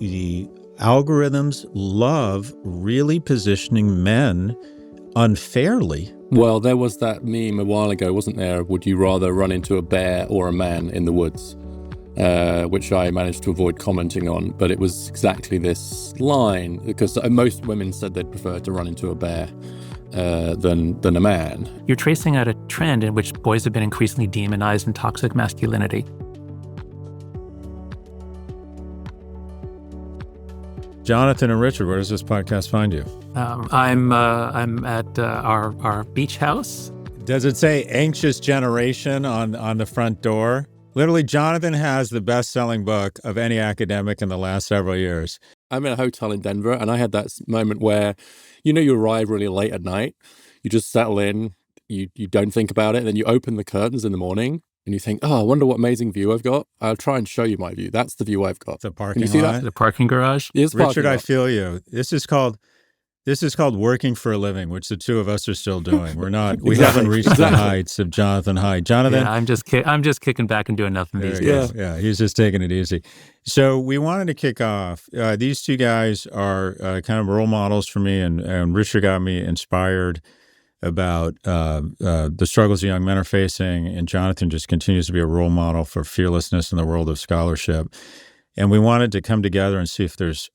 the algorithms love really positioning men unfairly. Well, there was that meme a while ago, wasn't there? Would you rather run into a bear or a man in the woods? Which I managed to avoid commenting on, but it was exactly this line, because most women said they'd prefer to run into a bear than a man. You're tracing out a trend in which boys have been increasingly demonized in toxic masculinity. Jonathan and Richard, where does this podcast find you? I'm at our beach house. Does it say anxious generation on the front door? Literally, Jonathan has the best-selling book of any academic in the last several years. I'm in a hotel in Denver, and I had that moment where, you arrive really late at night, you just settle in, you don't think about it, and then you open the curtains in the morning, and you think, oh, I wonder what amazing view I've got. I'll try and show you my view. That's the view I've got. The parking lot? Can you see that? The parking garage? Yes, Richard, I feel you. This is called working for a living, which the two of us are still doing. We're not. We haven't reached the heights of Jonathan Haidt. Jonathan, yeah, I'm just kicking back and doing nothing these days. Yeah, he's just taking it easy. So we wanted to kick off. These two guys are kind of role models for me, and Richard got me inspired about the struggles young men are facing, and Jonathan just continues to be a role model for fearlessness in the world of scholarship. And we wanted to come together and see if there's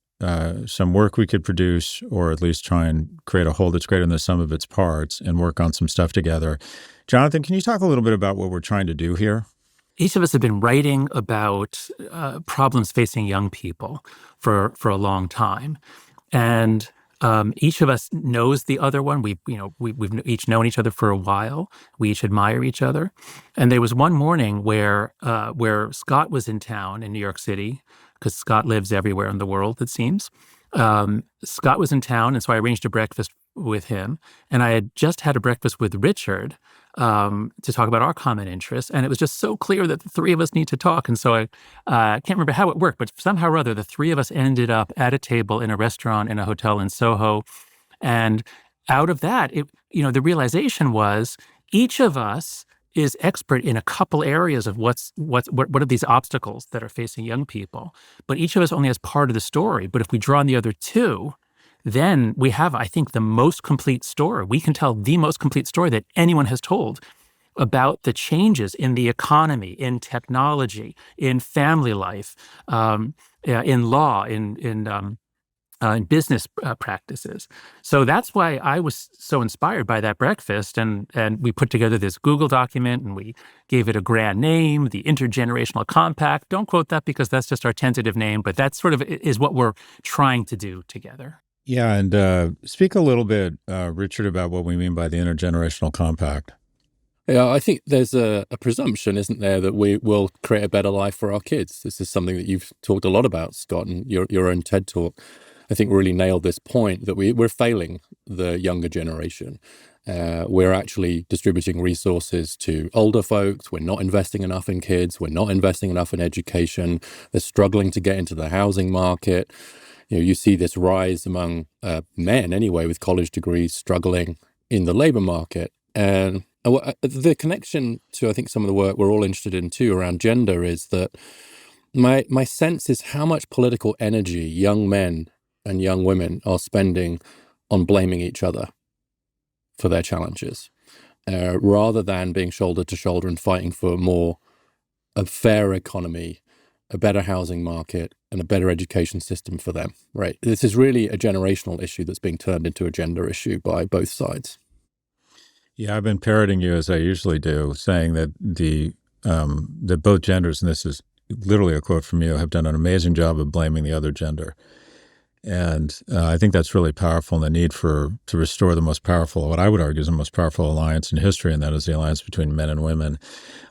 some work we could produce, or at least try and create a whole that's greater than the sum of its parts, and work on some stuff together. Jonathan, can you talk a little bit about what we're trying to do here? Each of us have been writing about problems facing young people for a long time, and each of us knows the other one. We've each known each other for a while. We each admire each other. And there was one morning where Scott was in town in New York City, because Scott lives everywhere in the world, it seems. Scott was in town, and so I arranged a breakfast with him. And I had just had a breakfast with Richard to talk about our common interests. And it was just so clear that the three of us need to talk. And so I can't remember how it worked, but somehow or other, the three of us ended up at a table in a restaurant in a hotel in Soho. And out of that, the realization was each of us is expert in a couple areas of what are these obstacles that are facing young people. But each of us only has part of the story. But if we draw on the other two, then we have, I think, the most complete story. We can tell the most complete story that anyone has told about the changes in the economy, in technology, in family life, in law, in business practices. So that's why I was so inspired by that breakfast. And we put together this Google document, and we gave it a grand name, the Intergenerational Compact. Don't quote that, because that's just our tentative name, but that sort of is what we're trying to do together. Yeah, and speak a little bit, Richard, about what we mean by the Intergenerational Compact. Yeah, I think there's a presumption, isn't there, that we will create a better life for our kids. This is something that you've talked a lot about, Scott, and your own TED Talk, I think, really nailed this point that we're failing the younger generation. We're actually distributing resources to older folks. We're not investing enough in kids. We're not investing enough in education. They're struggling to get into the housing market. You see this rise among men, anyway, with college degrees struggling in the labor market. And the connection to, I think, some of the work we're all interested in too around gender is that my sense is how much political energy young men and young women are spending on blaming each other for their challenges, rather than being shoulder to shoulder and fighting for a fair economy, a better housing market, and a better education system for them, right? This is really a generational issue that's being turned into a gender issue by both sides. Yeah, I've been parroting you, as I usually do, saying that that both genders, and this is literally a quote from you, have done an amazing job of blaming the other gender. And I think that's really powerful, and the need to restore the most powerful, what I would argue is the most powerful alliance in history, and that is the alliance between men and women.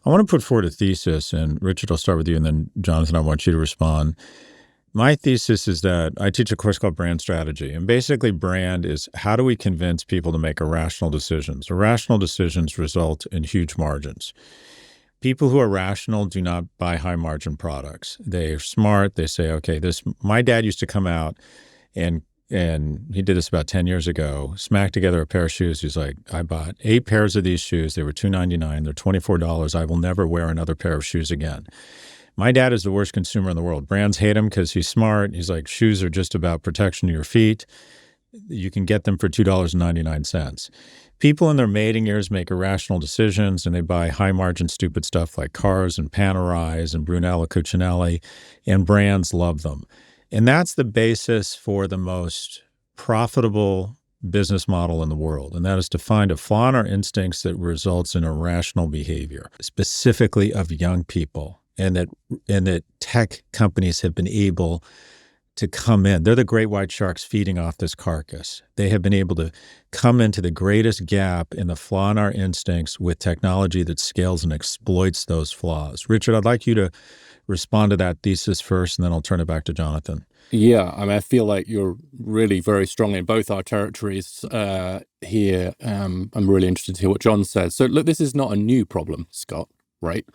I want to put forward a thesis, and Richard, I'll start with you, and then Jonathan, I want you to respond. My thesis is that I teach a course called Brand Strategy, and basically brand is how do we convince people to make irrational decisions? Irrational decisions result in huge margins. People who are rational do not buy high-margin products. They're smart. They say, okay, my dad used to come out and he did this about 10 years ago, smacked together a pair of shoes. He's like, I bought 8 pairs of these shoes. They were $2.99. They're $24. I will never wear another pair of shoes again. My dad is the worst consumer in the world. Brands hate him because he's smart. He's like, shoes are just about protection of your feet. You can get them for $2.99. People in their mating years make irrational decisions, and they buy high-margin, stupid stuff like cars and Panerais and Brunello Cucinelli, and brands love them. And that's the basis for the most profitable business model in the world, and that is to find a flaw in our instincts that results in irrational behavior, specifically of young people, and that tech companies have been able to come in. They're the great white sharks feeding off this carcass. They have been able to come into the greatest gap in the flaw in our instincts with technology that scales and exploits those flaws. Richard, I'd like you to respond to that thesis first, and then I'll turn it back to Jonathan. Yeah, I mean, I feel like you're really very strong in both our territories here. I'm really interested to hear what John says. So look, this is not a new problem, Scott, right?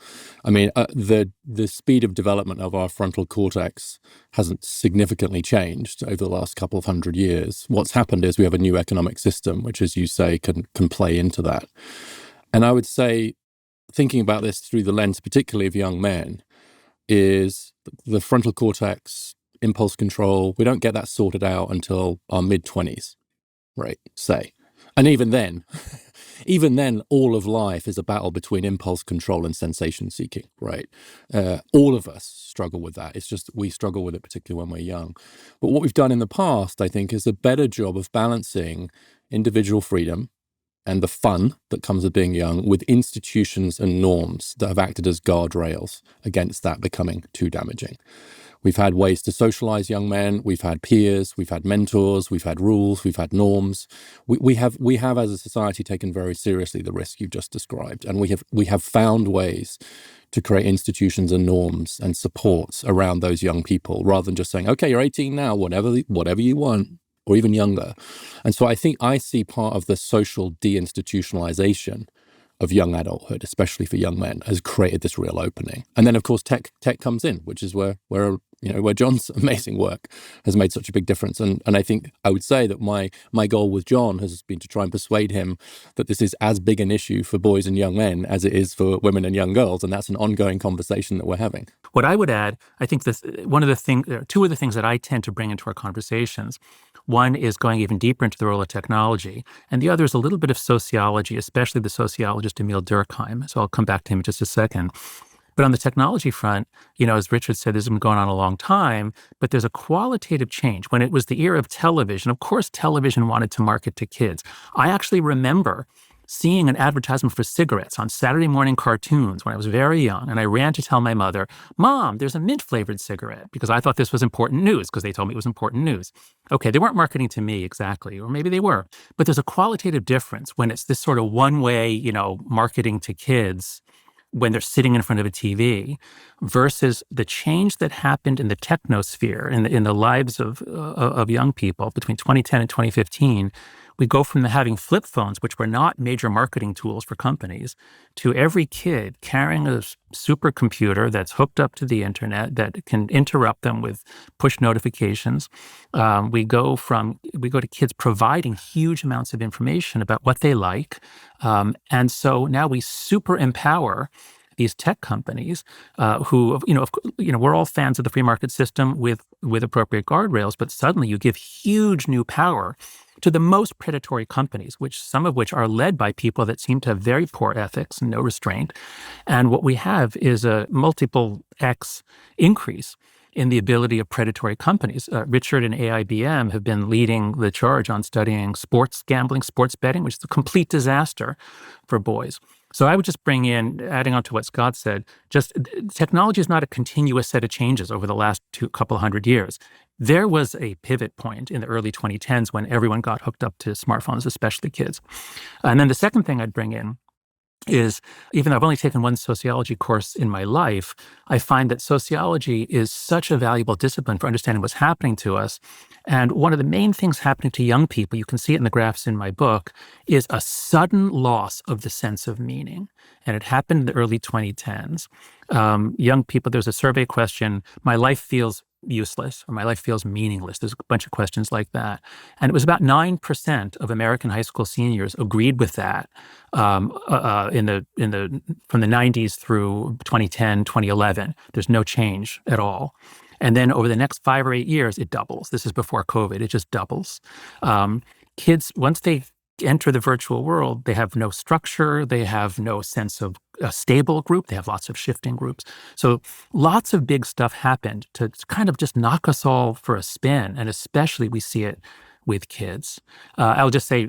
I mean, the speed of development of our frontal cortex hasn't significantly changed over the last couple of hundred years. What's happened is we have a new economic system, which, as you say, can play into that. And I would say, thinking about this through the lens, particularly of young men, is the frontal cortex, impulse control, we don't get that sorted out until our mid-20s, right, say. And even then, all of life is a battle between impulse control and sensation seeking, right? All of us struggle with that. It's just we struggle with it, particularly when we're young. But what we've done in the past, I think, is a better job of balancing individual freedom and the fun that comes with being young with institutions and norms that have acted as guardrails against that becoming too damaging. We've had ways to socialize young men. We've had peers. We've had mentors. We've had rules. We've had norms. We have as a society taken very seriously the risk you've just described, and we have found ways to create institutions and norms and supports around those young people, rather than just saying, "Okay, you're 18 now. Whatever you want," or even younger. And so I think I see part of the social deinstitutionalization of young adulthood, especially for young men, has created this real opening. And then, of course, tech comes in, which is where John's amazing work has made such a big difference. And I think I would say that my goal with John has been to try and persuade him that this is as big an issue for boys and young men as it is for women and young girls, and that's an ongoing conversation that we're having. What I would add, I think two of the things that I tend to bring into our conversations. One is going even deeper into the role of technology, and the other is a little bit of sociology, especially the sociologist Emil Durkheim. So I'll come back to him in just a second. But on the technology front, as Richard said, this has been going on a long time, but there's a qualitative change. When it was the era of television, of course, television wanted to market to kids. I actually remember seeing an advertisement for cigarettes on Saturday morning cartoons when I was very young, and I ran to tell my mother, "Mom, there's a mint-flavored cigarette," because I thought this was important news, because they told me it was important news. Okay, they weren't marketing to me exactly, or maybe they were, but there's a qualitative difference when it's this sort of one-way, marketing to kids when they're sitting in front of a TV, versus the change that happened in the technosphere, in the lives of young people between 2010 and 2015. We go from having flip phones, which were not major marketing tools for companies, to every kid carrying a supercomputer that's hooked up to the internet that can interrupt them with push notifications. We go to kids providing huge amounts of information about what they like. And so now we super empower these tech companies who, we're all fans of the free market system with appropriate guardrails, but suddenly you give huge new power to the most predatory companies, some of which are led by people that seem to have very poor ethics and no restraint. And what we have is a multiple X increase in the ability of predatory companies. Richard and AIBM have been leading the charge on studying sports gambling, sports betting, which is a complete disaster for boys. So I would just bring in, adding on to what Scott said, just technology is not a continuous set of changes over the last couple of hundred years. There was a pivot point in the early 2010s when everyone got hooked up to smartphones, especially kids. And then the second thing I'd bring in is, even though I've only taken one sociology course in my life, I find that sociology is such a valuable discipline for understanding what's happening to us. And one of the main things happening to young people, you can see it in the graphs in my book, is a sudden loss of the sense of meaning. And it happened in the early 2010s. Young people, there's a survey question, my life feels useless, or my life feels meaningless. There's a bunch of questions like that. And it was about 9% of American high school seniors agreed with that from the 90s through 2010, 2011. There's no change at all. And then over the next 5 or 8 years, it doubles. This is before COVID. It just doubles. Kids, once they enter the virtual world, they have no structure. They have no sense of a stable group. They have lots of shifting groups. So lots of big stuff happened to kind of just knock us all for a spin. And especially we see it with kids. I'll just say,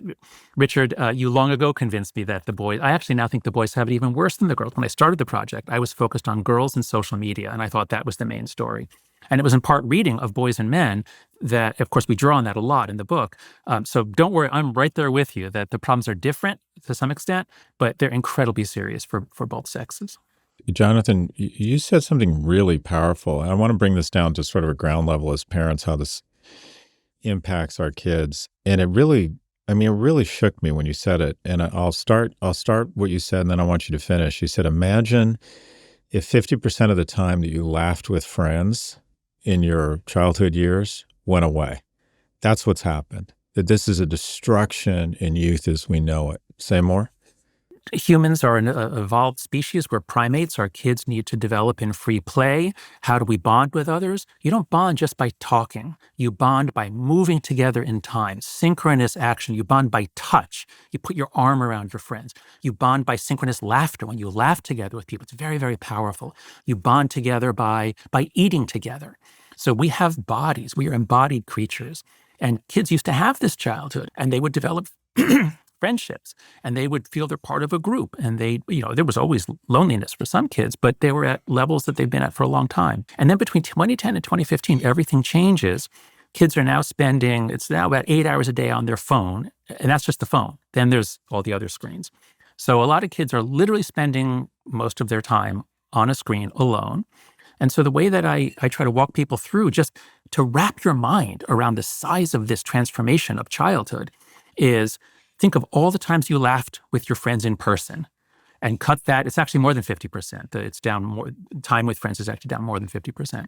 Richard, you long ago convinced me that the boys, I actually now think the boys have it even worse than the girls. When I started the project, I was focused on girls and social media, and I thought that was the main story. And it was in part reading of boys and men that, of course, we draw on that a lot in the book. So don't worry, I'm right there with you that the problems are different to some extent, but they're incredibly serious for both sexes. Jonathan, you said something really powerful. And I want to bring this down to sort of a ground level as parents, how this impacts our kids. And it really shook me when you said it. And I'll start what you said, and then I want you to finish. You said, imagine if 50% of the time that you laughed with friends in your childhood years went away. That's what's happened. That this is a destruction in youth as we know it. Say more. Humans are an evolved species. We're primates. Our kids need to develop in free play. How do we bond with others? You don't bond just by talking. You bond by moving together in time, synchronous action. You bond by touch. You put your arm around your friends. You bond by synchronous laughter. When you laugh together with people, it's very, very powerful. You bond together by eating together. So we have bodies. We are embodied creatures. And kids used to have this childhood, and they would develop friendships, and they would feel they're part of a group. And there was always loneliness for some kids, but they were at levels that they've been at for a long time. And then between 2010 and 2015, everything changes. Kids are now it's now about 8 hours a day on their phone, and that's just the phone. Then there's all the other screens. So a lot of kids are literally spending most of their time on a screen alone. And so the way that I try to walk people through, just to wrap your mind around the size of this transformation of childhood, is think of all the times you laughed with your friends in person and cut that. It's actually more than 50%. It's down more. Time with friends is actually down more than 50%.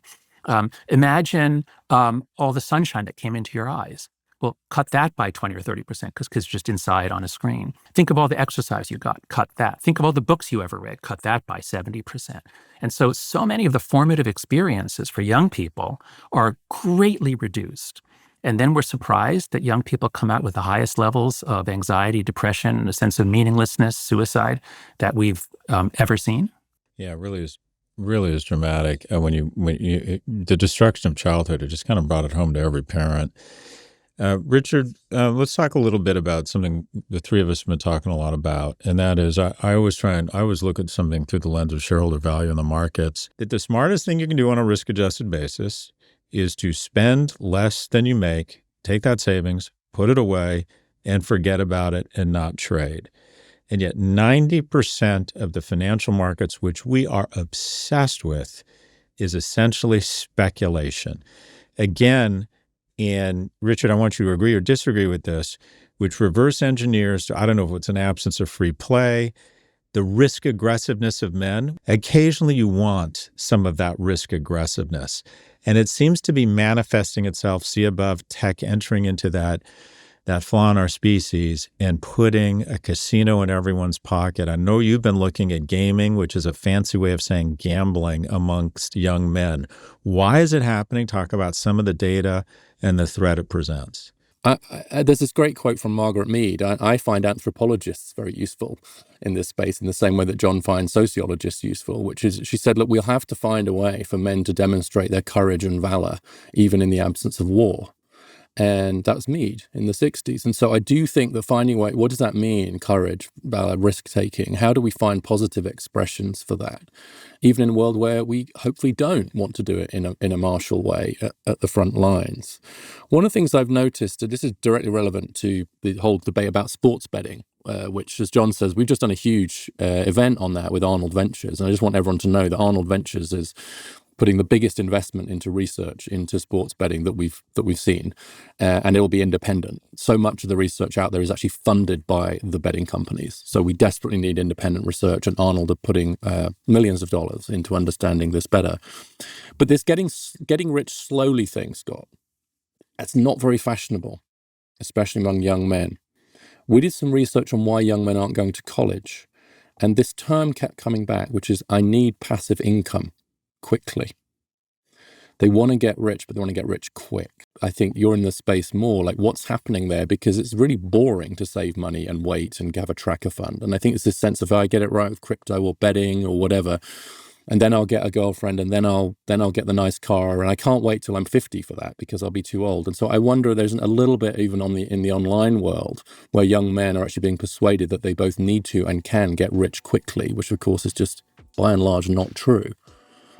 Imagine all the sunshine that came into your eyes. Well, cut that by 20 or 30% because kids are just inside on a screen. Think of all the exercise you got. Cut that. Think of all the books you ever read. Cut that by 70%. And so many of the formative experiences for young people are greatly reduced. And then we're surprised that young people come out with the highest levels of anxiety, depression, and a sense of meaninglessness, suicide that we've ever seen. Yeah, it really is dramatic. The destruction of childhood, it just kind of brought it home to every parent. Richard, let's talk a little bit about something the three of us have been talking a lot about, and that is I always look at something through the lens of shareholder value in the markets, that the smartest thing you can do on a risk-adjusted basis is to spend less than you make, take that savings, put it away, and forget about it and not trade. And yet 90% of the financial markets, which we are obsessed with, is essentially speculation. Again, and Richard, I want you to agree or disagree with this, which reverse engineers, I don't know if it's an absence of free play, the risk aggressiveness of men. Occasionally you want some of that risk aggressiveness. And it seems to be manifesting itself, see above, tech entering into that flaw in our species and putting a casino in everyone's pocket. I know you've been looking at gaming, which is a fancy way of saying gambling amongst young men. Why is it happening? Talk about some of the data and the threat it presents. There's this great quote from Margaret Mead. I find anthropologists very useful in this space in the same way that John finds sociologists useful, which is, she said, look, we'll have to find a way for men to demonstrate their courage and valor, even in the absence of war. And that was Mead in the 60s. And so I do think that finding a way, what does that mean? Courage, valor, risk-taking. How do we find positive expressions for that? Even in a world where we hopefully don't want to do it in a martial way at the front lines. One of the things I've noticed, and this is directly relevant to the whole debate about sports betting, which, as John says, we've just done a huge event on that with Arnold Ventures. And I just want everyone to know that Arnold Ventures is putting the biggest investment into research into sports betting that we've seen, and it will be independent. So much of the research out there is actually funded by the betting companies. So we desperately need independent research, and Arnold are putting millions of dollars into understanding this better. But this getting rich slowly thing, Scott, that's not very fashionable, especially among young men. We did some research on why young men aren't going to college, and this term kept coming back, which is, I need passive income quickly. They want to get rich, but they want to get rich quick. I think you're in the space more, like what's happening there, because it's really boring to save money and wait and have a tracker fund. And I think it's this sense of, I get it right with crypto or betting or whatever, and then I'll get a girlfriend, and then I'll get the nice car, and I can't wait till I'm 50 for that because I'll be too old. And so I wonder, there's a little bit even in the online world where young men are actually being persuaded that they both need to and can get rich quickly, which of course is just by and large not true.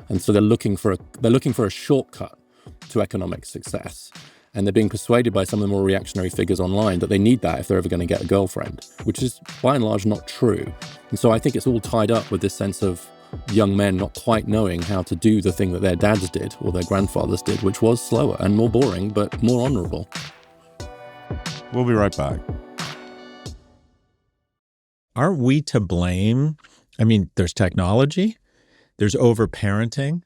And so they're looking for a shortcut to economic success. And they're being persuaded by some of the more reactionary figures online that they need that if they're ever going to get a girlfriend, which is by and large not true. And so I think it's all tied up with this sense of young men not quite knowing how to do the thing that their dads did or their grandfathers did, which was slower and more boring, but more honorable. We'll be right back. Are we to blame? I mean, there's technology, there's over-parenting,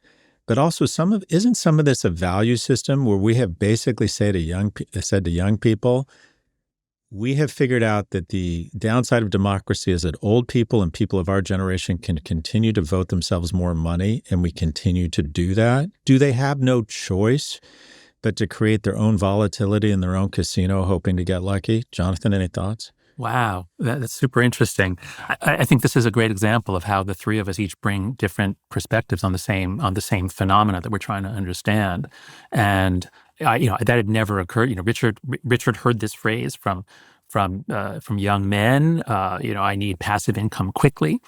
but also isn't some of this a value system where we have basically said to young people, we have figured out that the downside of democracy is that old people and people of our generation can continue to vote themselves more money, and we continue to do that. Do they have no choice but to create their own volatility in their own casino, hoping to get lucky? Jonathan, any thoughts? Wow, that's super interesting. I think this is a great example of how the three of us each bring different perspectives on the same phenomena that we're trying to understand. And that had never occurred. Richard heard this phrase from young men. I need passive income quickly.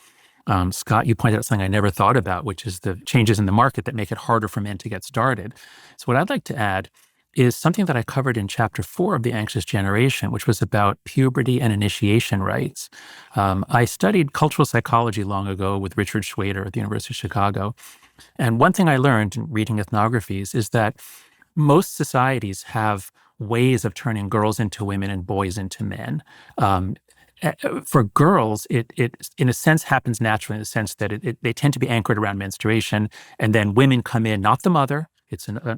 Scott, you pointed out something I never thought about, which is the changes in the market that make it harder for men to get started. So what I'd like to add is something that I covered in chapter 4 of The Anxious Generation, which was about puberty and initiation rites. I studied cultural psychology long ago with Richard Schwader at the University of Chicago. And one thing I learned in reading ethnographies is that most societies have ways of turning girls into women and boys into men. For girls, it in a sense happens naturally, in the sense that they tend to be anchored around menstruation, and then women come in, not the mother.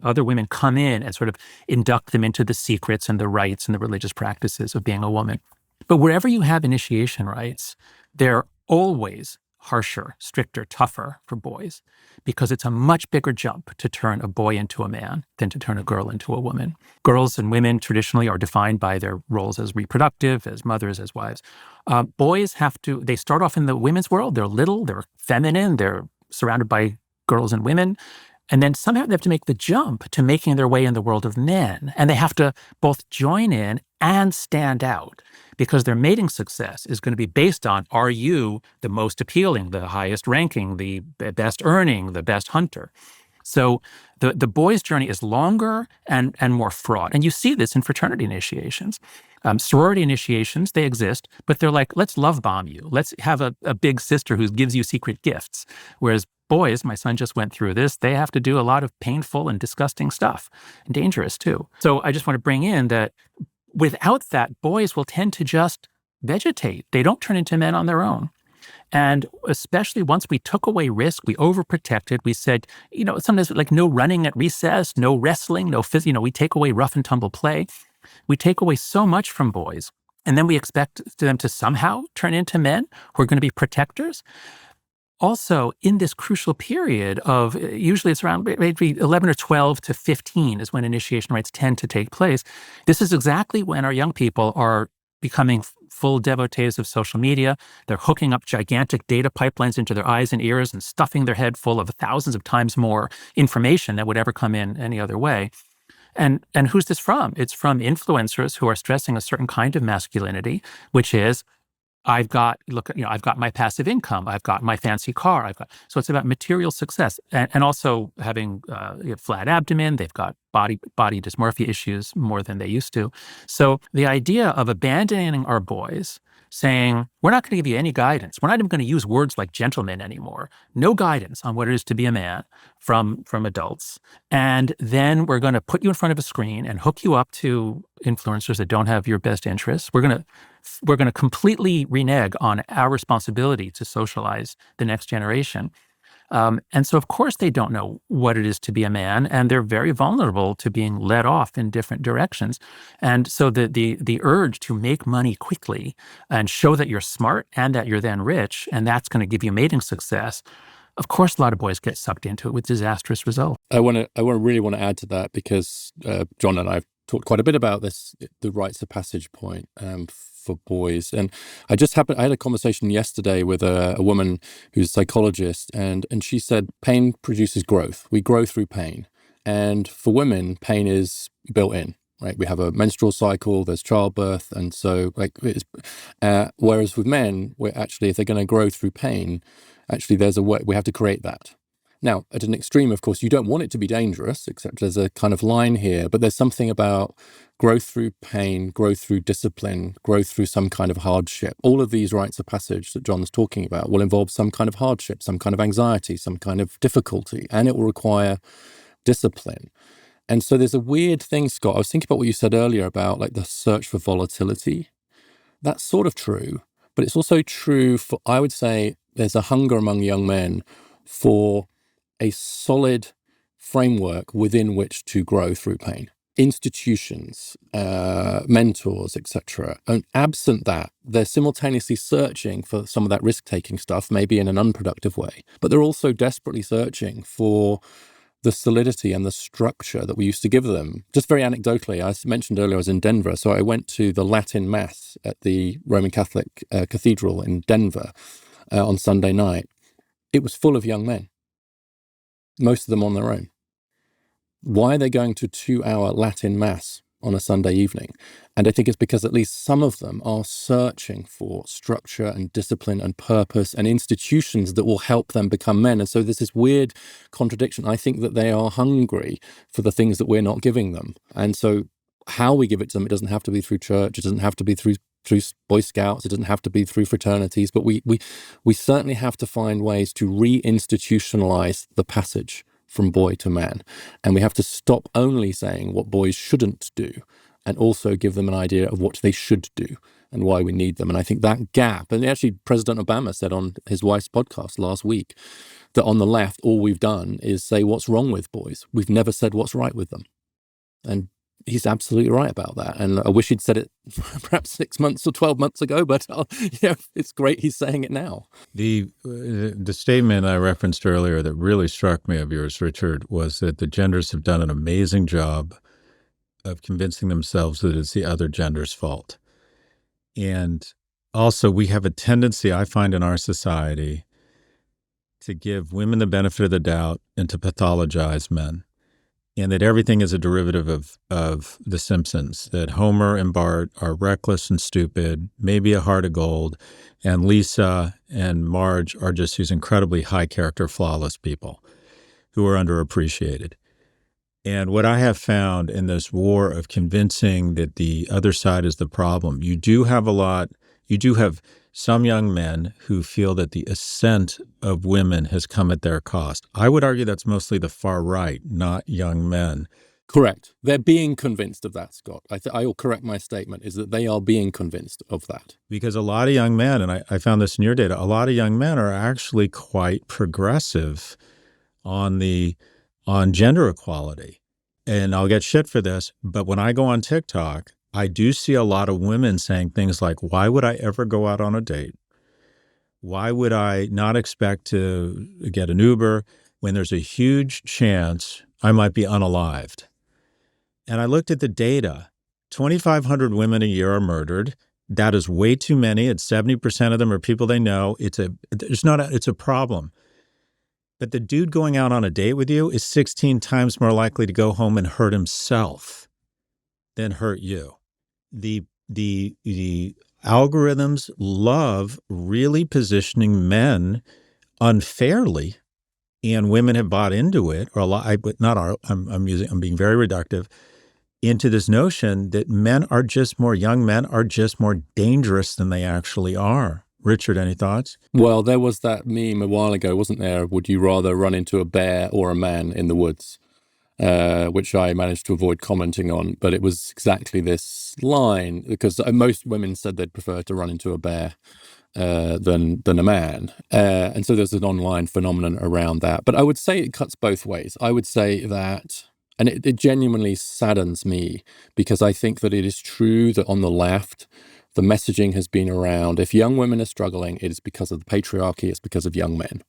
Other women come in and sort of induct them into the secrets and the rites and the religious practices of being a woman. But wherever you have initiation rites, they're always harsher, stricter, tougher for boys, because it's a much bigger jump to turn a boy into a man than to turn a girl into a woman. Girls and women traditionally are defined by their roles as reproductive, as mothers, as wives. Boys they start off in the women's world. They're little, they're feminine, they're surrounded by girls and women. And then somehow they have to make the jump to making their way in the world of men. And they have to both join in and stand out, because their mating success is going to be based on, are you the most appealing, the highest ranking, the best earning, the best hunter? So the boys' journey is longer and more fraught. And you see this in fraternity initiations. Sorority initiations, they exist, but they're like, let's love bomb you. Let's have a big sister who gives you secret gifts. Whereas boys, my son just went through this, they have to do a lot of painful and disgusting stuff, and dangerous too. So I just want to bring in that without that, boys will tend to just vegetate. They don't turn into men on their own. And especially once we took away risk, we overprotected, we said, sometimes like no running at recess, no wrestling, no we take away rough and tumble play. We take away so much from boys. And then we expect them to somehow turn into men who are going to be protectors. Also, in this crucial period of, usually it's around maybe 11 or 12 to 15 is when initiation rites tend to take place. This is exactly when our young people are becoming full devotees of social media. They're hooking up gigantic data pipelines into their eyes and ears and stuffing their head full of thousands of times more information that would ever come in any other way. And who's this from? It's from influencers who are stressing a certain kind of masculinity, which is, I've got my passive income, I've got my fancy car, so it's about material success, and also having flat abdomen. They've got body dysmorphia issues more than they used to. So the idea of abandoning our boys saying, we're not going to give you any guidance. We're not even going to use words like gentleman anymore. No guidance on what it is to be a man from adults. And then we're going to put you in front of a screen and hook you up to influencers that don't have your best interests. We're going to completely renege on our responsibility to socialize the next generation. And so, of course, they don't know what it is to be a man, and they're very vulnerable to being led off in different directions. And so the urge to make money quickly and show that you're smart and that you're then rich, and that's going to give you mating success, of course, a lot of boys get sucked into it with disastrous results. I really want to add to that because John and I have talked quite a bit about this, the rites of passage point for boys. And I had a conversation yesterday with a woman who's a psychologist, and she said pain produces growth. We grow through pain. And for women, pain is built in, right? We have a menstrual cycle, there's childbirth. And so whereas with men, we're actually, if they're going to grow through pain, actually there's a way, we have to create that. Now, at an extreme, of course, you don't want it to be dangerous, except there's a kind of line here, but there's something about growth through pain, growth through discipline, growth through some kind of hardship. All of these rites of passage that John's talking about will involve some kind of hardship, some kind of anxiety, some kind of difficulty, and it will require discipline. And so there's a weird thing, Scott. I was thinking about what you said earlier about like the search for volatility. That's sort of true, but it's also true for, I would say, there's a hunger among young men for a solid framework within which to grow through pain. Institutions, mentors, etc. And absent that, they're simultaneously searching for some of that risk-taking stuff, maybe in an unproductive way. But they're also desperately searching for the solidity and the structure that we used to give them. Just very anecdotally, I mentioned earlier I was in Denver, so I went to the Latin Mass at the Roman Catholic Cathedral in Denver on Sunday night. It was full of young men, most of them on their own. Why are they going to 2-hour Latin Mass on a Sunday evening? And I think it's because at least some of them are searching for structure and discipline and purpose and institutions that will help them become men. And so there's this weird contradiction. I think that they are hungry for the things that we're not giving them. And so how we give it to them, it doesn't have to be through church, it doesn't have to be through Boy Scouts, it doesn't have to be through fraternities, but we certainly have to find ways to re-institutionalize the passage from boy to man. And we have to stop only saying what boys shouldn't do and also give them an idea of what they should do and why we need them. And I think that gap, and actually President Obama said on his wife's podcast last week that on the left, all we've done is say what's wrong with boys. We've never said what's right with them. And he's absolutely right about that. And I wish he'd said it perhaps 6 months or 12 months ago, but it's great he's saying it now. The statement I referenced earlier that really struck me of yours, Richard, was that the genders have done an amazing job of convincing themselves that it's the other gender's fault. And also we have a tendency, I find, in our society to give women the benefit of the doubt and to pathologize men. And that everything is a derivative of The Simpsons, that Homer and Bart are reckless and stupid, maybe a heart of gold, and Lisa and Marge are just these incredibly high character, flawless people who are underappreciated. And what I have found in this war of convincing that the other side is the problem, you do have some young men who feel that the ascent of women has come at their cost. I would argue that's mostly the far right, not young men. Correct. They're being convinced of that, Scott. I will correct my statement, is that they are being convinced of that. Because a lot of young men, and I found this in your data, a lot of young men are actually quite progressive on gender equality. And I'll get shit for this, but when I go on TikTok, I do see a lot of women saying things like, why would I ever go out on a date? Why would I not expect to get an Uber when there's a huge chance I might be unalived? And I looked at the data. 2,500 women a year are murdered. That is way too many. It's 70% of them are people they know. It's a problem. But the dude going out on a date with you is 16 times more likely to go home and hurt himself than hurt you. The algorithms love really positioning men unfairly, and women have bought into it. Or a lot. I'm being very reductive. into this notion that young men are just more dangerous than they actually are. Richard, any thoughts? Well, there was that meme a while ago, wasn't there? Would you rather run into a bear or a man in the woods? Which I managed to avoid commenting on, but it was exactly this line, because most women said they'd prefer to run into a bear than a man. And so there's an online phenomenon around that. But I would say it cuts both ways. I would say that, and it genuinely saddens me, because I think that it is true that on the left, the messaging has been around, if young women are struggling, it is because of the patriarchy, it's because of young men,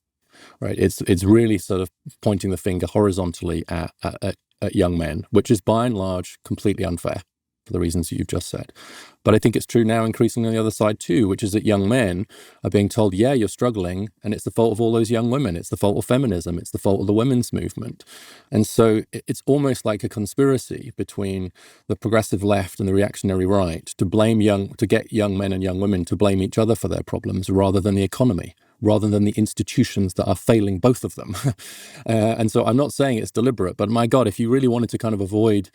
right? It's really sort of pointing the finger horizontally at young men, which is by and large completely unfair for the reasons that you've just said. But I think it's true now increasingly on the other side too, which is that young men are being told, yeah, you're struggling, and it's the fault of all those young women. It's the fault of feminism. It's the fault of the women's movement. And so it's almost like a conspiracy between the progressive left and the reactionary right to get young men and young women to blame each other for their problems rather than the economy, rather than the institutions that are failing both of them. And so I'm not saying it's deliberate, but my God, if you really wanted to kind of avoid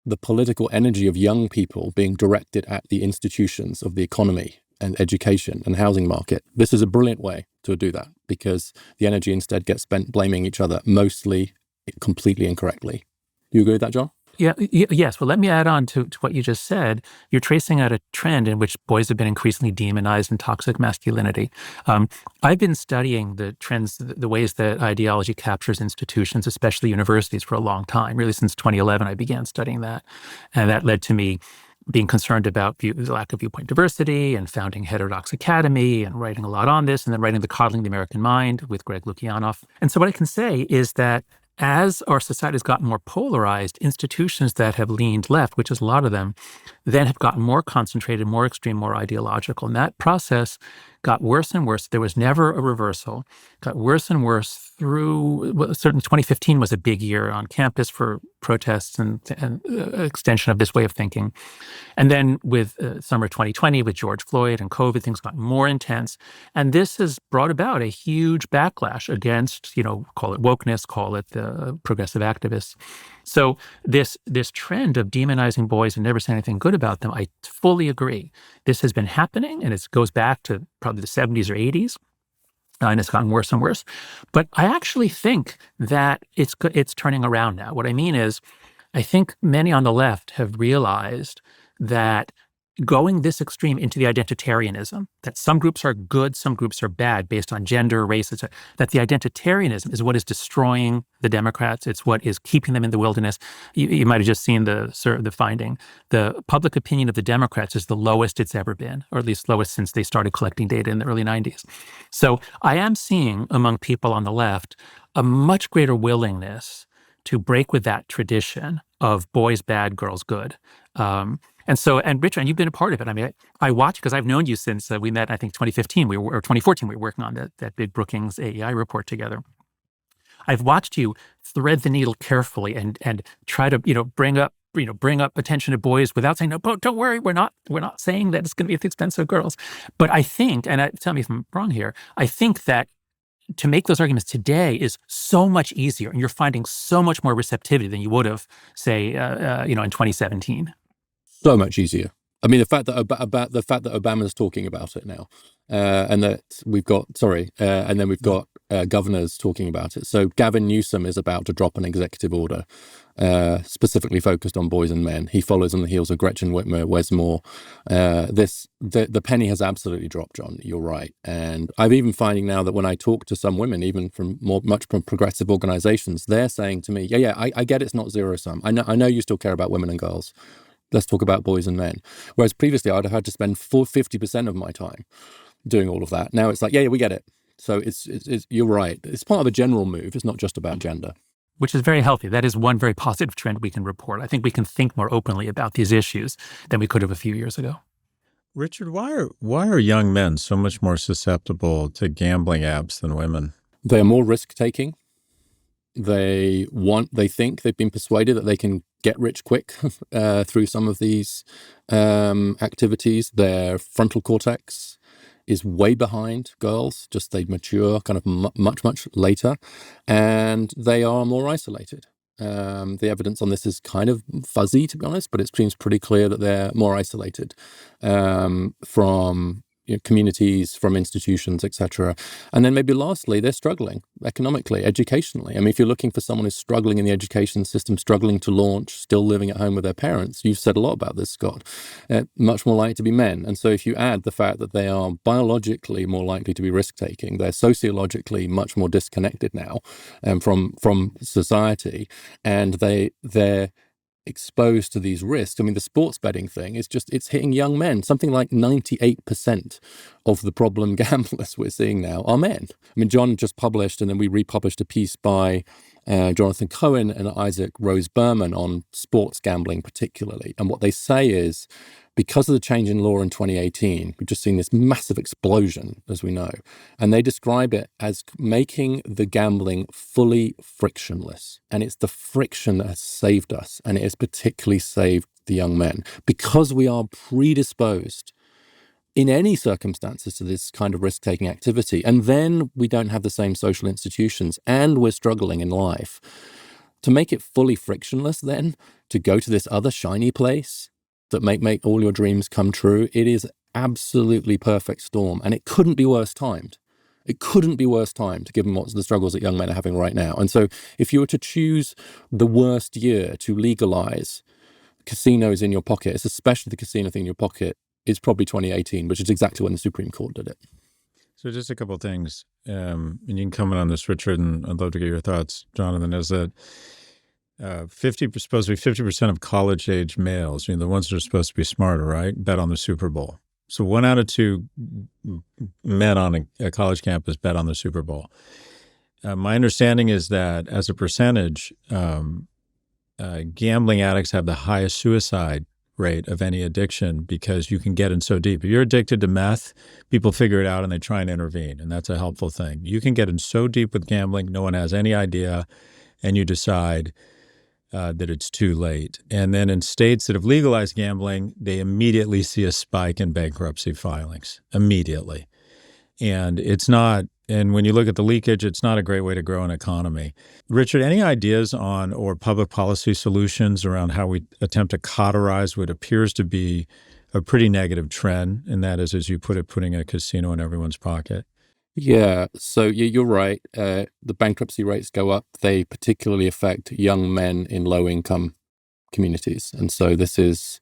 the political energy of young people being directed at the institutions of the economy and education and housing market, this is a brilliant way to do that, because the energy instead gets spent blaming each other, mostly completely incorrectly. Do you agree with that, John? Yes. Well, let me add on to what you just said. You're tracing out a trend in which boys have been increasingly demonized in toxic masculinity. I've been studying the trends, the ways that ideology captures institutions, especially universities, for a long time. Really, since 2011, I began studying that. And that led to me being concerned about the lack of viewpoint diversity and founding Heterodox Academy and writing a lot on this, and then writing The Coddling the American Mind with Greg Lukianoff. And so what I can say is that as our society has gotten more polarized, institutions that have leaned left, which is a lot of them, then have gotten more concentrated, more extreme, more ideological. And that process got worse and worse. There was never a reversal. Got worse and worse through, certainly 2015 was a big year on campus for protests and extension of this way of thinking. And then with summer 2020, with George Floyd and COVID, things got more intense. And this has brought about a huge backlash against, call it wokeness, call it the progressive activists. So this trend of demonizing boys and never saying anything good about them, I fully agree. This has been happening, and it goes back to probably the 70s or 80s. And it's gotten worse and worse. But I actually think that it's turning around now. What I mean is, I think many on the left have realized that going this extreme into the identitarianism, that some groups are good, some groups are bad based on gender, race, etc., that the identitarianism is what is destroying the Democrats. It's what is keeping them in the wilderness. You might have just seen the finding. The public opinion of the Democrats is the lowest it's ever been, or at least lowest since they started collecting data in the early 90s. So I am seeing among people on the left a much greater willingness to break with that tradition of boys bad, girls good. And Richard, and you've been a part of it. I mean, I watch, because I've known you since we met, I think 2015, or 2014, we were working on that big Brookings AEI report together. I've watched you thread the needle carefully and try to, bring up attention to boys without saying, no, don't worry, we're not saying that it's going to be at the expense of girls. But I think, and tell me if I'm wrong here, I think that to make those arguments today is so much easier, and you're finding so much more receptivity than you would have, say, in 2017. So much easier. I mean, the fact that Obama's talking about it now, and that we've got governors talking about it. So Gavin Newsom is about to drop an executive order specifically focused on boys and men. He follows on the heels of Gretchen Whitmer, Wes Moore. The penny has absolutely dropped, John. You're right. And I'm even finding now that when I talk to some women, even from much more progressive organizations, they're saying to me, I get it's not zero sum. I know you still care about women and girls. Let's talk about boys and men. Whereas previously I'd have had to spend 50% of my time doing all of that. Now it's like, we get it. So it's you're right. It's part of a general move. It's not just about gender. Which is very healthy. That is one very positive trend we can report. I think we can think more openly about these issues than we could have a few years ago. Richard, why are young men so much more susceptible to gambling apps than women? They are more risk-taking. They think they've been persuaded that they can get rich quick through some of these activities. Their frontal cortex is way behind girls. Just they mature kind of much later, and they are more isolated. The evidence on this is kind of fuzzy, to be honest, but it seems pretty clear that they're more isolated from communities, from institutions, etc. And then maybe lastly, they're struggling economically, educationally. I mean, if you're looking for someone who's struggling in the education system, struggling to launch, still living at home with their parents, you've said a lot about this, Scott, much more likely to be men. And so if you add the fact that they are biologically more likely to be risk-taking, they're sociologically much more disconnected now from society, and they're exposed to these risks. I mean, the sports betting thing is it's hitting young men. Something like 98% of the problem gamblers we're seeing now are men. I mean, John just published, and then we republished a piece by Jonathan Cohen and Isaac Rose Berman on sports gambling particularly. And what they say is, because of the change in law in 2018, we've just seen this massive explosion, as we know. And they describe it as making the gambling fully frictionless. And it's the friction that has saved us. And it has particularly saved the young men. Because we are predisposed in any circumstances to this kind of risk-taking activity. And then we don't have the same social institutions, and we're struggling in life. To make it fully frictionless then, to go to this other shiny place that make all your dreams come true, it is absolutely perfect storm. And it couldn't be worse timed. It couldn't be worse timed, given what's the struggles that young men are having right now. And so if you were to choose the worst year to legalize casinos in your pocket, it's especially the casino thing in your pocket, is probably 2018, which is exactly when the Supreme Court did it. So just a couple of things, and you can comment on this, Richard, and I'd love to get your thoughts, Jonathan, is that supposed to be 50% of college-age males, the ones that are supposed to be smarter, right, bet on the Super Bowl. So 1 out of 2 men on a college campus bet on the Super Bowl. My understanding is that as a percentage, gambling addicts have the highest suicide rate of any addiction because you can get in so deep. If you're addicted to meth, people figure it out and they try and intervene, and that's a helpful thing. You can get in so deep with gambling, no one has any idea, and you decide that it's too late. And then in states that have legalized gambling, they immediately see a spike in bankruptcy filings, immediately. And when you look at the leakage, it's not a great way to grow an economy. Richard, any ideas on or public policy solutions around how we attempt to cauterize what appears to be a pretty negative trend, and that is, as you put it, putting a casino in everyone's pocket? Yeah, so you're right. The bankruptcy rates go up. They particularly affect young men in low-income communities. And so this is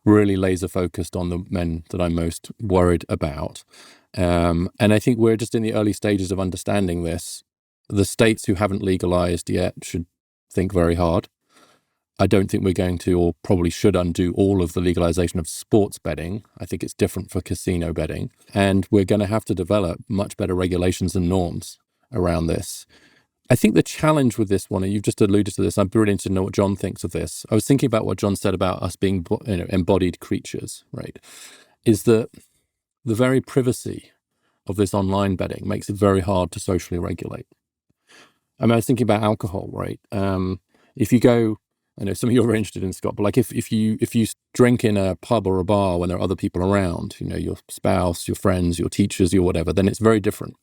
really laser focused on the men that I'm most worried about. And I think we're just in the early stages of understanding this. The states who haven't legalized yet should think very hard. I don't think we're going to, or probably should, undo all of the legalization of sports betting. I think it's different for casino betting. And we're going to have to develop much better regulations and norms around this. I think the challenge with this one, and you've just alluded to this, I'm really interested to know what John thinks of this. I was thinking about what John said about us being embodied creatures, right? Is that the very privacy of this online betting makes it very hard to socially regulate. I mean, I was thinking about alcohol, right? If you go, I know some of you are very interested in, Scott, but like if you drink in a pub or a bar when there are other people around, your spouse, your friends, your teachers, your whatever, then it's very different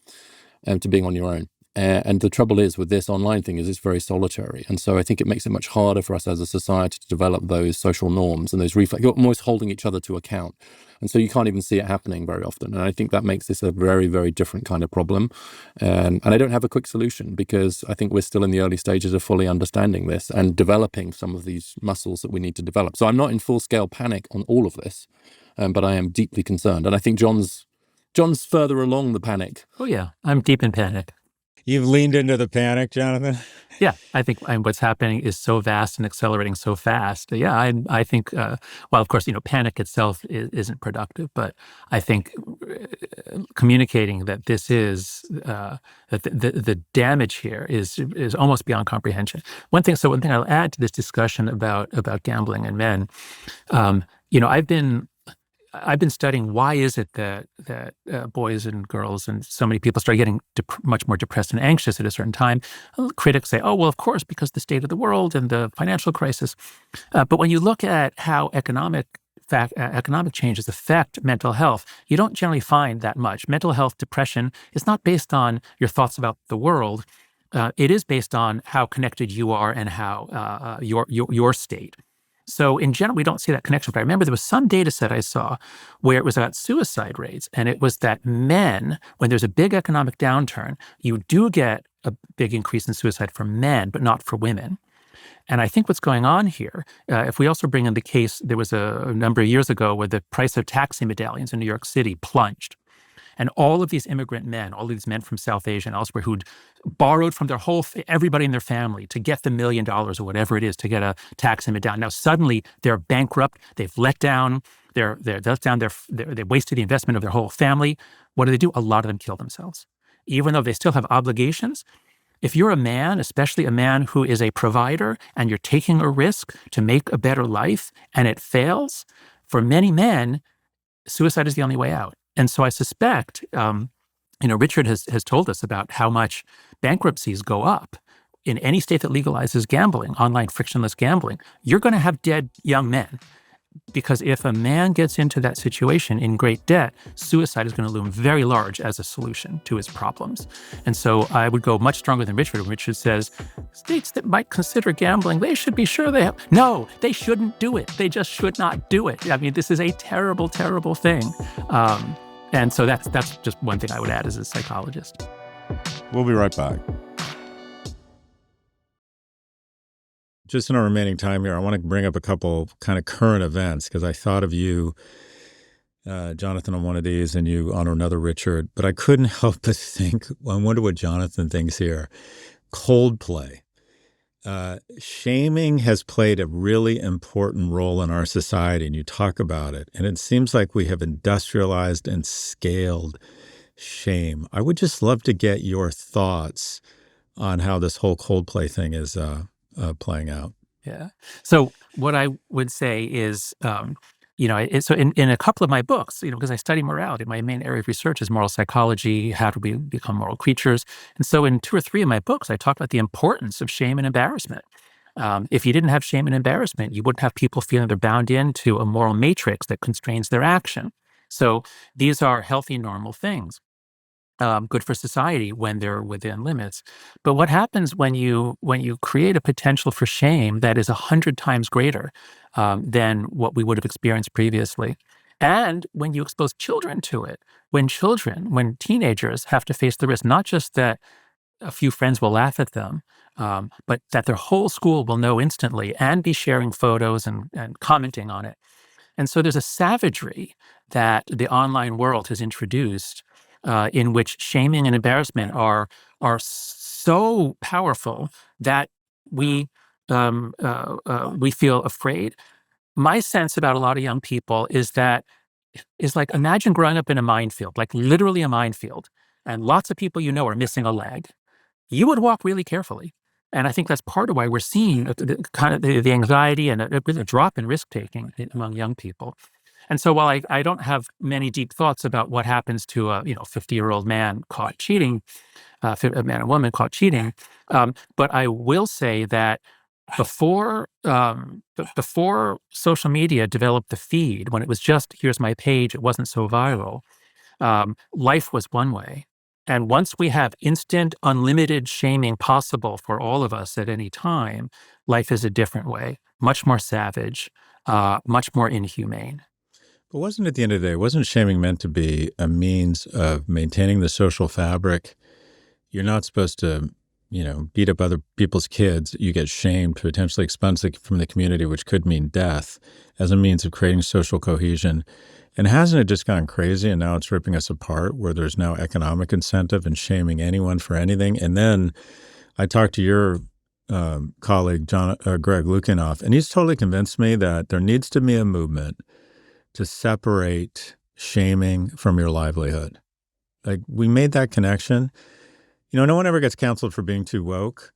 to being on your own. And the trouble is with this online thing is it's very solitary. And so I think it makes it much harder for us as a society to develop those social norms and those reflex. You're almost holding each other to account. And so you can't even see it happening very often. And I think that makes this a very, very different kind of problem. And I don't have a quick solution because I think we're still in the early stages of fully understanding this and developing some of these muscles that we need to develop. So I'm not in full-scale panic on all of this, but I am deeply concerned. And I think John's further along the panic. Oh, yeah. I'm deep in panic. You've leaned into the panic, Jonathan? Yeah, I think what's happening is so vast and accelerating so fast. Yeah, I think, well, of course, panic itself isn't productive, but I think communicating that this is, that the damage here is almost beyond comprehension. One thing I'll add to this discussion about gambling and men, I've been studying why is it that boys and girls and so many people start getting much more depressed and anxious at a certain time. Critics say, oh, well, of course, because the state of the world and the financial crisis. But when you look at how economic changes affect mental health, you don't generally find that much. Mental health depression is not based on your thoughts about the world it is based on how connected you are and how your state. So in general, we don't see that connection. But I remember there was some data set I saw where it was about suicide rates, and it was that men, when there's a big economic downturn, you do get a big increase in suicide for men, but not for women. And I think what's going on here, if we also bring in the case, there was a number of years ago where the price of taxi medallions in New York City plunged. And all of these immigrant men, all of these men from South Asia and elsewhere who'd borrowed from their everybody in their family to get the $1 million or whatever it is to get a taxi medallion. Now suddenly they're bankrupt. They've let down they wasted the investment of their whole family. What do? A lot of them kill themselves, even though they still have obligations. If you're a man, especially a man who is a provider, and you're taking a risk to make a better life, and it fails, for many men, suicide is the only way out. And so I suspect, Richard has told us about how much bankruptcies go up in any state that legalizes gambling, online frictionless gambling. You're going to have dead young men. Because if a man gets into that situation in great debt, suicide is going to loom very large as a solution to his problems. And so I would go much stronger than Richard. Richard says, states that might consider gambling, they should be sure they have. No, they shouldn't do it. They just should not do it. I mean, this is a terrible, terrible thing. And so that's just one thing I would add as a psychologist. We'll be right back. Just in our remaining time here, I want to bring up a couple kind of current events because I thought of you, Jonathan, on one of these and you on another, Richard, but I couldn't help but think, I wonder what Jonathan thinks here. Coldplay. Shaming has played a really important role in our society, and you talk about it, and it seems like we have industrialized and scaled shame. I would just love to get your thoughts on how this whole Coldplay thing is playing out. Yeah. So what I would say is, so in a couple of my books, because I study morality, my main area of research is moral psychology, how do we become moral creatures? And so in 2 or 3 of my books, I talk about the importance of shame and embarrassment. If you didn't have shame and embarrassment, you wouldn't have people feeling they're bound into a moral matrix that constrains their action. So these are healthy, normal things. Good for society when they're within limits. But what happens when you create a potential for shame that is 100 times greater than what we would have experienced previously? And when you expose children to it, when teenagers have to face the risk, not just that a few friends will laugh at them, but that their whole school will know instantly and be sharing photos and commenting on it. And so there's a savagery that the online world has introduced in which shaming and embarrassment are so powerful that we feel afraid. My sense about a lot of young people is like, imagine growing up in a minefield, like literally a minefield, and lots of people are missing a leg. You would walk really carefully. And I think that's part of why we're seeing the anxiety and a drop in risk-taking among young people. And so while I don't have many deep thoughts about what happens to a 50-year-old man caught cheating, a man and woman caught cheating, but I will say that before social media developed the feed, when it was just, here's my page, it wasn't so viral, life was one way. And once we have instant, unlimited shaming possible for all of us at any time, life is a different way, much more savage, much more inhumane. But wasn't at the end of the day, wasn't shaming meant to be a means of maintaining the social fabric? You're not supposed to, beat up other people's kids. You get shamed, potentially expelled from the community, which could mean death, as a means of creating social cohesion. And hasn't it just gone crazy and now it's ripping us apart where there's now economic incentive and shaming anyone for anything? And then I talked to your colleague, Greg Lukianoff, and he's totally convinced me that there needs to be a movement to separate shaming from your livelihood. Like, we made that connection. No one ever gets canceled for being too woke,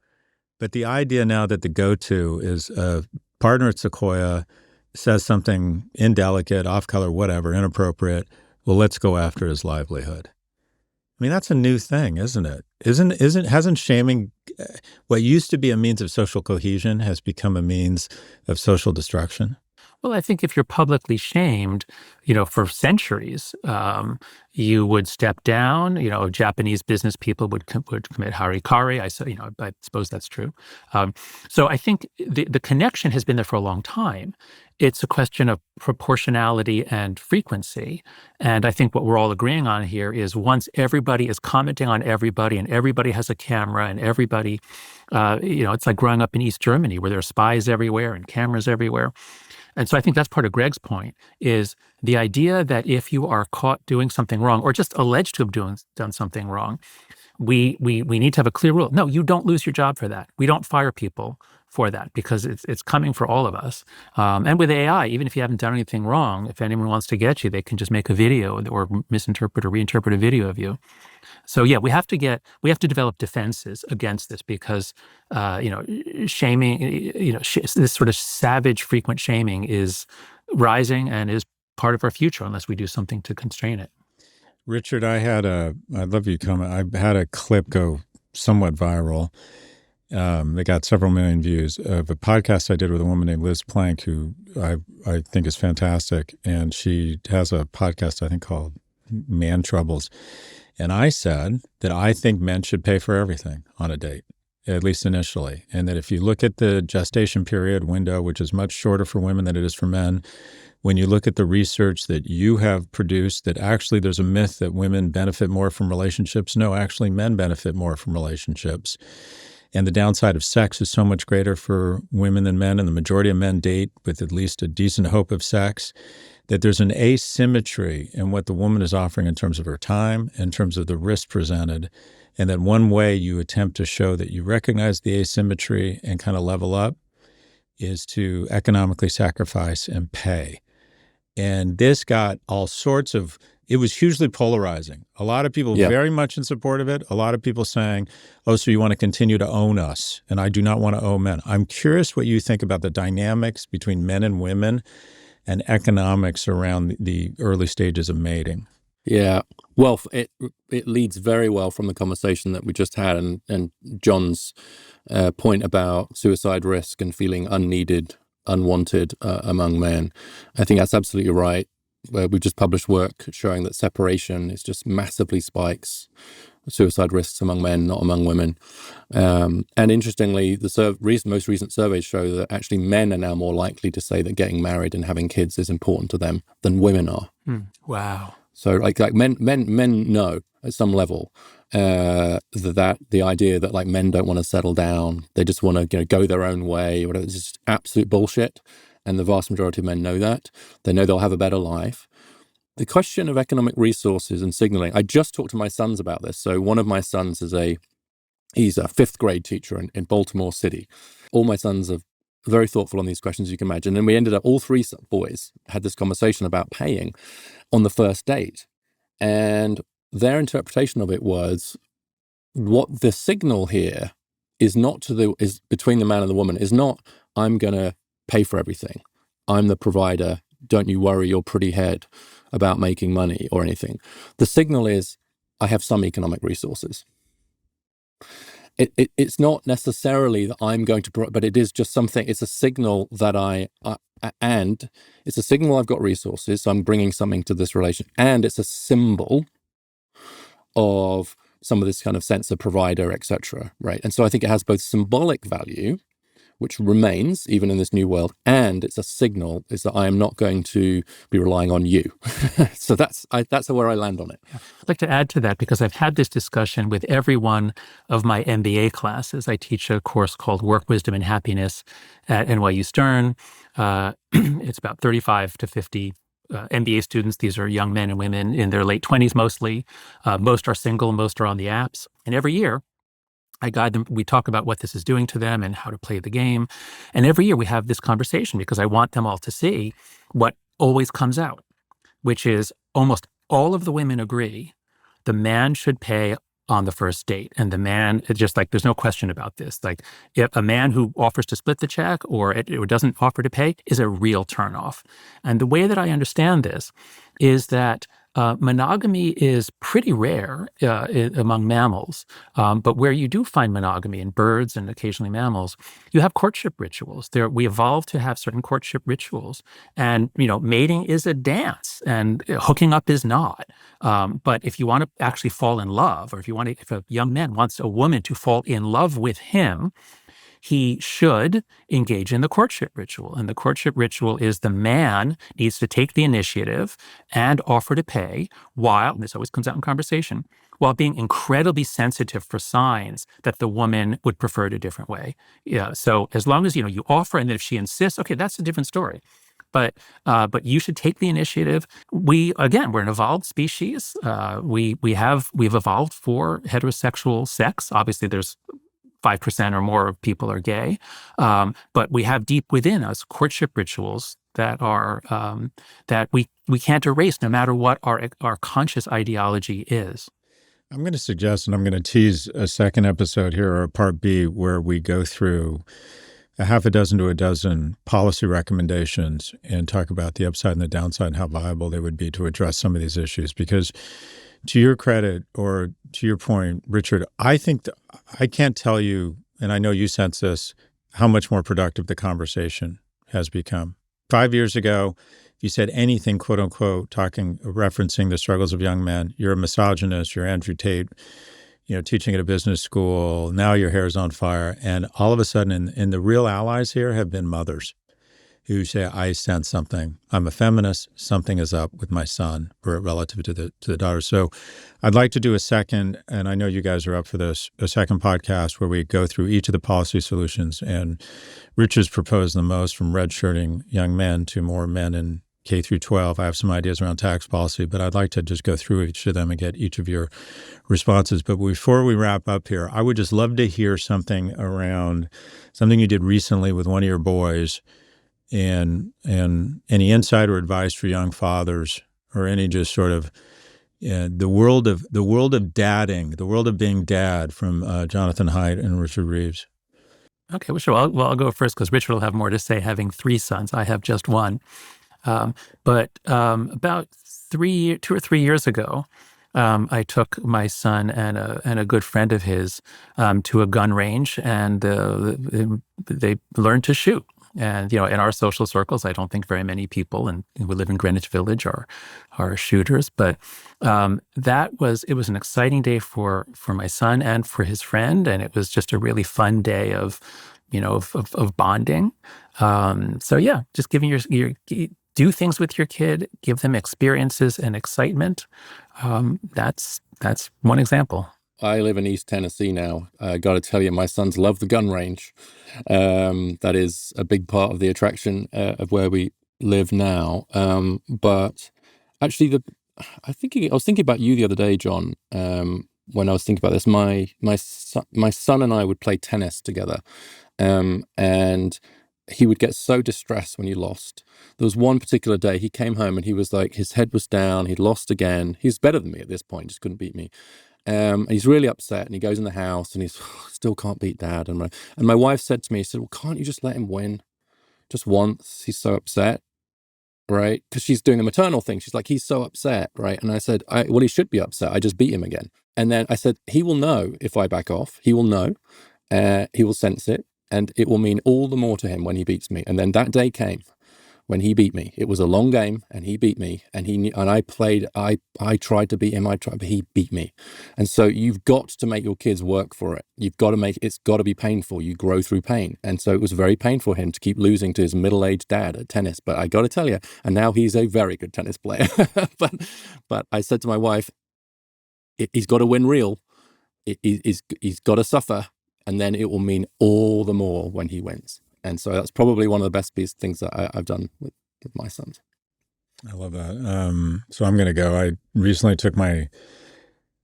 but the idea now that the go-to is a partner at Sequoia says something indelicate, off-color, whatever, inappropriate, well, let's go after his livelihood. I mean, that's a new thing, isn't it? Hasn't shaming, what used to be a means of social cohesion, has become a means of social destruction? Well, I think if you're publicly shamed, for centuries, you would step down. Japanese business people would commit harikari. I suppose that's true. So I think the connection has been there for a long time. It's a question of proportionality and frequency. And I think what we're all agreeing on here is once everybody is commenting on everybody and everybody has a camera and everybody, it's like growing up in East Germany where there are spies everywhere and cameras everywhere. And so I think that's part of Greg's point is the idea that if you are caught doing something wrong or just alleged to have done something wrong, we need to have a clear rule. No, you don't lose your job for that. We don't fire people for that because it's coming for all of us. And with AI, even if you haven't done anything wrong, if anyone wants to get you, they can just make a video or misinterpret or reinterpret a video of you. So yeah, we have to develop defenses against this because shaming, this sort of savage frequent shaming is rising and is part of our future unless we do something to constrain it. Richard, I'd love you to comment. I had a clip go somewhat viral. They got several million views of a podcast I did with a woman named Liz Plank, who I think is fantastic. And she has a podcast, I think, called Man Troubles. And I said that I think men should pay for everything on a date, at least initially. And that if you look at the gestation period window, which is much shorter for women than it is for men, when you look at the research that you have produced, that actually there's a myth that women benefit more from relationships. No, actually men benefit more from relationships. And the downside of sex is so much greater for women than men, and the majority of men date with at least a decent hope of sex, that there's an asymmetry in what the woman is offering in terms of her time, in terms of the risk presented, and that one way you attempt to show that you recognize the asymmetry and kind of level up is to economically sacrifice and pay. And this got all sorts of, it was hugely polarizing. A lot of people very much in support of it. A lot of people saying, oh, so you want to continue to own us. And I do not want to own men. I'm curious what you think about the dynamics between men and women and economics around the early stages of mating. Yeah. Well, it leads very well from the conversation that we just had and John's point about suicide risk and feeling unneeded, unwanted among men. I think that's absolutely right. We've just published work showing that separation is just massively spikes suicide risks among men, not among women. And interestingly, the most recent surveys show that actually men are now more likely to say that getting married and having kids is important to them than women are. Wow. So like men know at some level that the idea that like men don't want to settle down, they just want to go their own way or whatever, it's just absolute bullshit. And the vast majority of men know that. They know they'll have a better life. The question of economic resources and signaling, I just talked to my sons about this. So one of my sons he's a fifth grade teacher in Baltimore City. All my sons are very thoughtful on these questions, you can imagine. And we ended up, all three boys had this conversation about paying on the first date. And their interpretation of it was, what the signal here is is between the man and the woman, is not, I'm going to pay for everything. I'm the provider. Don't you worry your pretty head about making money or anything. The signal is, I have some economic resources. It's not necessarily that I'm going to, but it is just something, it's a signal that and it's a signal I've got resources, so I'm bringing something to this relation. And it's a symbol of some of this kind of sense of provider, etc. Right? And so I think it has both symbolic value, which remains even in this new world, and it's a signal is that I am not going to be relying on you. So that's where I land on it. I'd like to add to that because I've had this discussion with every one of my MBA classes. I teach a course called Work, Wisdom, and Happiness at NYU Stern. It's about 35 to 50 MBA students. These are young men and women in their late 20s mostly. Most are single, most are on the apps. And every year, I guide them. We talk about what this is doing to them and how to play the game. And every year we have this conversation because I want them all to see what always comes out, which is almost all of the women agree the man should pay on the first date. And the man, it's just like, there's no question about this. Like if a man who offers to split the check or doesn't offer to pay is a real turnoff. And the way that I understand this is that monogamy is pretty rare among mammals, but where you do find monogamy in birds and occasionally mammals, you have courtship rituals. We evolved to have certain courtship rituals, and mating is a dance, and hooking up is not. But if you want to actually fall in love, or if a young man wants a woman to fall in love with him, he should engage in the courtship ritual. And the courtship ritual is the man needs to take the initiative and offer to pay while, and this always comes out in conversation, while being incredibly sensitive for signs that the woman would prefer it a different way. Yeah. So as long as, you offer, and then if she insists, okay, that's a different story. But you should take the initiative. We're an evolved species. We've evolved for heterosexual sex. Obviously, there's 5% or more of people are gay, but we have deep within us courtship rituals that are that we can't erase, no matter what our conscious ideology is. I'm going to suggest, and I'm going to tease a second episode here, or a part B, where we go through a half a dozen to a dozen policy recommendations and talk about the upside and the downside and how viable they would be to address some of these issues. Because to your credit, or to your point, Richard, I think I can't tell you, and I know you sense this, how much more productive the conversation has become. 5 years ago, if you said anything, quote unquote, referencing the struggles of young men, you're a misogynist, you're Andrew Tate, teaching at a business school, now your hair's on fire. And all of a sudden, and the real allies here have been mothers who say, I sense something. I'm a feminist. Something is up with my son, or relative to the daughter. So I'd like to do a second, and I know you guys are up for this, a second podcast where we go through each of the policy solutions. And Richard's proposed the most, from redshirting young men to more men in K through 12. I have some ideas around tax policy, but I'd like to just go through each of them and get each of your responses. But before we wrap up here, I would just love to hear something around something you did recently with one of your boys, and any insight or advice for young fathers, or any just sort of the world of dadding, the world of being dad, from Jonathan Haidt and Richard Reeves. Okay, well, sure. I'll go first because Richard will have more to say, having 3 sons. I have just one. But about 2 or 3 years ago, I took my son and a good friend of his to a gun range, and they learned to shoot. And in our social circles, I don't think very many people, and we live in Greenwich Village, are shooters. But it was an exciting day for my son and for his friend, and it was just a really fun day of bonding. So yeah, just giving your do things with your kid, give them experiences and excitement. That's one example. I live in East Tennessee now. I got to tell you, my sons love the gun range. That is a big part of the attraction of where we live now. But actually, I was thinking about you the other day, John. When I was thinking about this, my son and I would play tennis together, and he would get so distressed when he lost. There was one particular day he came home and he was like, his head was down, he'd lost again. He's better than me at this point, just couldn't beat me. And he's really upset, and he goes in the house and he's still can't beat Dad. And my wife said to me, she said, well, can't you just let him win just once? He's so upset, right? Because she's doing the maternal thing. She's like, he's so upset, right? And I said, well, he should be upset. I just beat him again. And then I said, he will know if I back off. He will know. He will sense it. And it will mean all the more to him when he beats me. And then that day came when he beat me. It was a long game, and he beat me. And I tried to beat him. But he beat me. And so you've got to make your kids work for it. It's got to be painful. You grow through pain. And so it was very painful for him to keep losing to his middle-aged dad at tennis. But I got to tell you, and now he's a very good tennis player. But I said to my wife, he's got to win real. He's got to suffer. And then it will mean all the more when he wins. And so that's probably one of the best things that I've done with my sons. I love that. So I'm going to go. I recently took my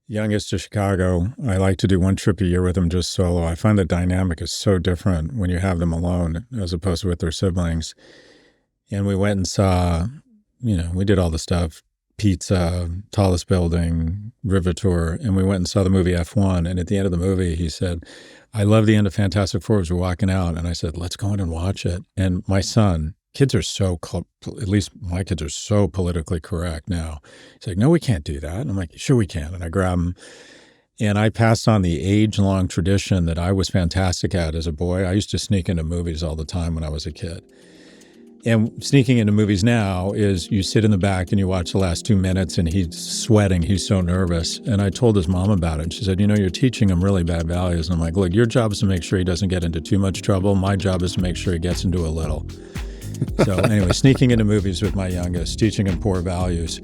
youngest to Chicago. I like to do one trip a year with them just solo. I find the dynamic is so different when you have them alone as opposed to with their siblings. And we went and saw, we did all the stuff, pizza, tallest building, river tour, and we went and saw the movie F1. And at the end of the movie, he said, I love the end of Fantastic Four as we're walking out. And I said, let's go in and watch it. And my son, kids are so, at least my kids are so politically correct now. He's like, no, we can't do that. And I'm like, sure we can. And I grab him. And I passed on the age-long tradition that I was fantastic at as a boy. I used to sneak into movies all the time when I was a kid. And sneaking into movies now is you sit in the back and you watch the last 2 minutes and he's sweating. He's so nervous. And I told his mom about it. And she said, you're teaching him really bad values. And I'm like, look, your job is to make sure he doesn't get into too much trouble. My job is to make sure he gets into a little. So anyway, sneaking into movies with my youngest, teaching him poor values.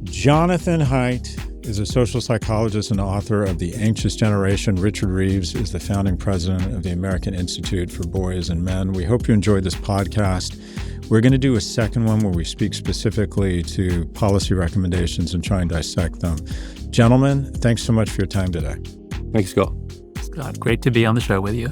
Jonathan Haidt is a social psychologist and author of The Anxious Generation. Richard Reeves is the founding president of the American Institute for Boys and Men. We hope you enjoyed this podcast. We're going to do a second one where we speak specifically to policy recommendations and try and dissect them. Gentlemen, thanks so much for your time today. Thanks, Scott. Scott, great to be on the show with you.